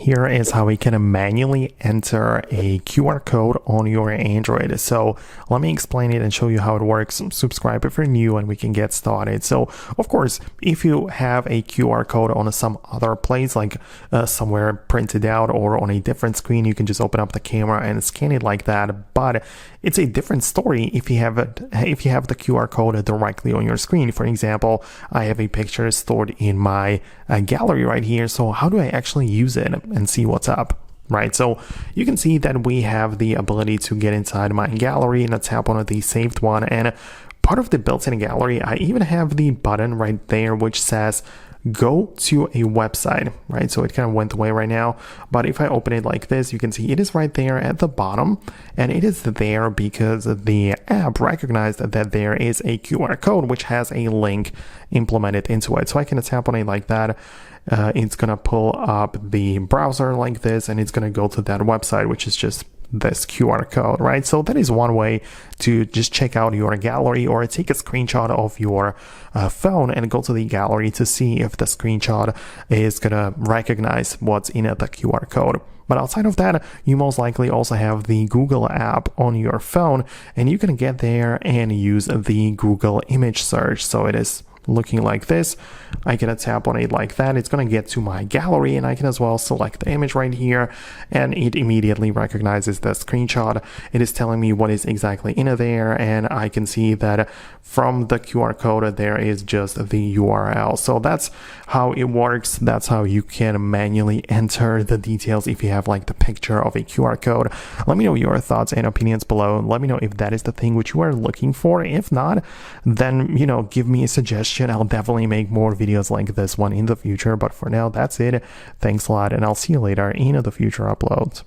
here is how we can manually enter a QR code on your Android. So let me explain it and show you how it works. Subscribe if you're new and we can get started. So of course, if you have a QR code on some other place, like somewhere printed out or on a different screen, you can just open up the camera and scan it like that. But it's a different story if you have the QR code directly on your screen. For example, I have a picture stored in my gallery right here. So how do I actually use it and see what's up? Right, so you can see that we have the ability to get inside my gallery and tap on the saved one. And part of the built-in gallery, I even have the button right there which says go to a website, right? So it kind of went away right now, but if I open it like this, you can see it is right there at the bottom, and it is there because the app recognized that there is a QR code which has a link implemented into it. So I can tap on it like that. It's gonna pull up the browser like this, and it's gonna go to that website, which is just this QR code, right? So that is one way to just check out your gallery, or take a screenshot of your phone and go to the gallery to see if the screenshot is gonna recognize what's in the QR code. But outside of that, you most likely also have the Google app on your phone, and you can get there and use the Google image search. So it is looking like this. I can tap on it like that. It's going to get to my gallery, and I can as well select the image right here, and it immediately recognizes the screenshot. It is telling me what is exactly in there, and I can see that from the QR code there is just the URL. So that's how it works. That's how you can manually enter the details if you have like the picture of a QR code. Let me know your thoughts and opinions below. Let me know if that is the thing which you are looking for. If not, then give me a suggestion. I'll definitely make more videos like this one in the future, but for now, that's it. Thanks a lot, and I'll see you later in the future uploads.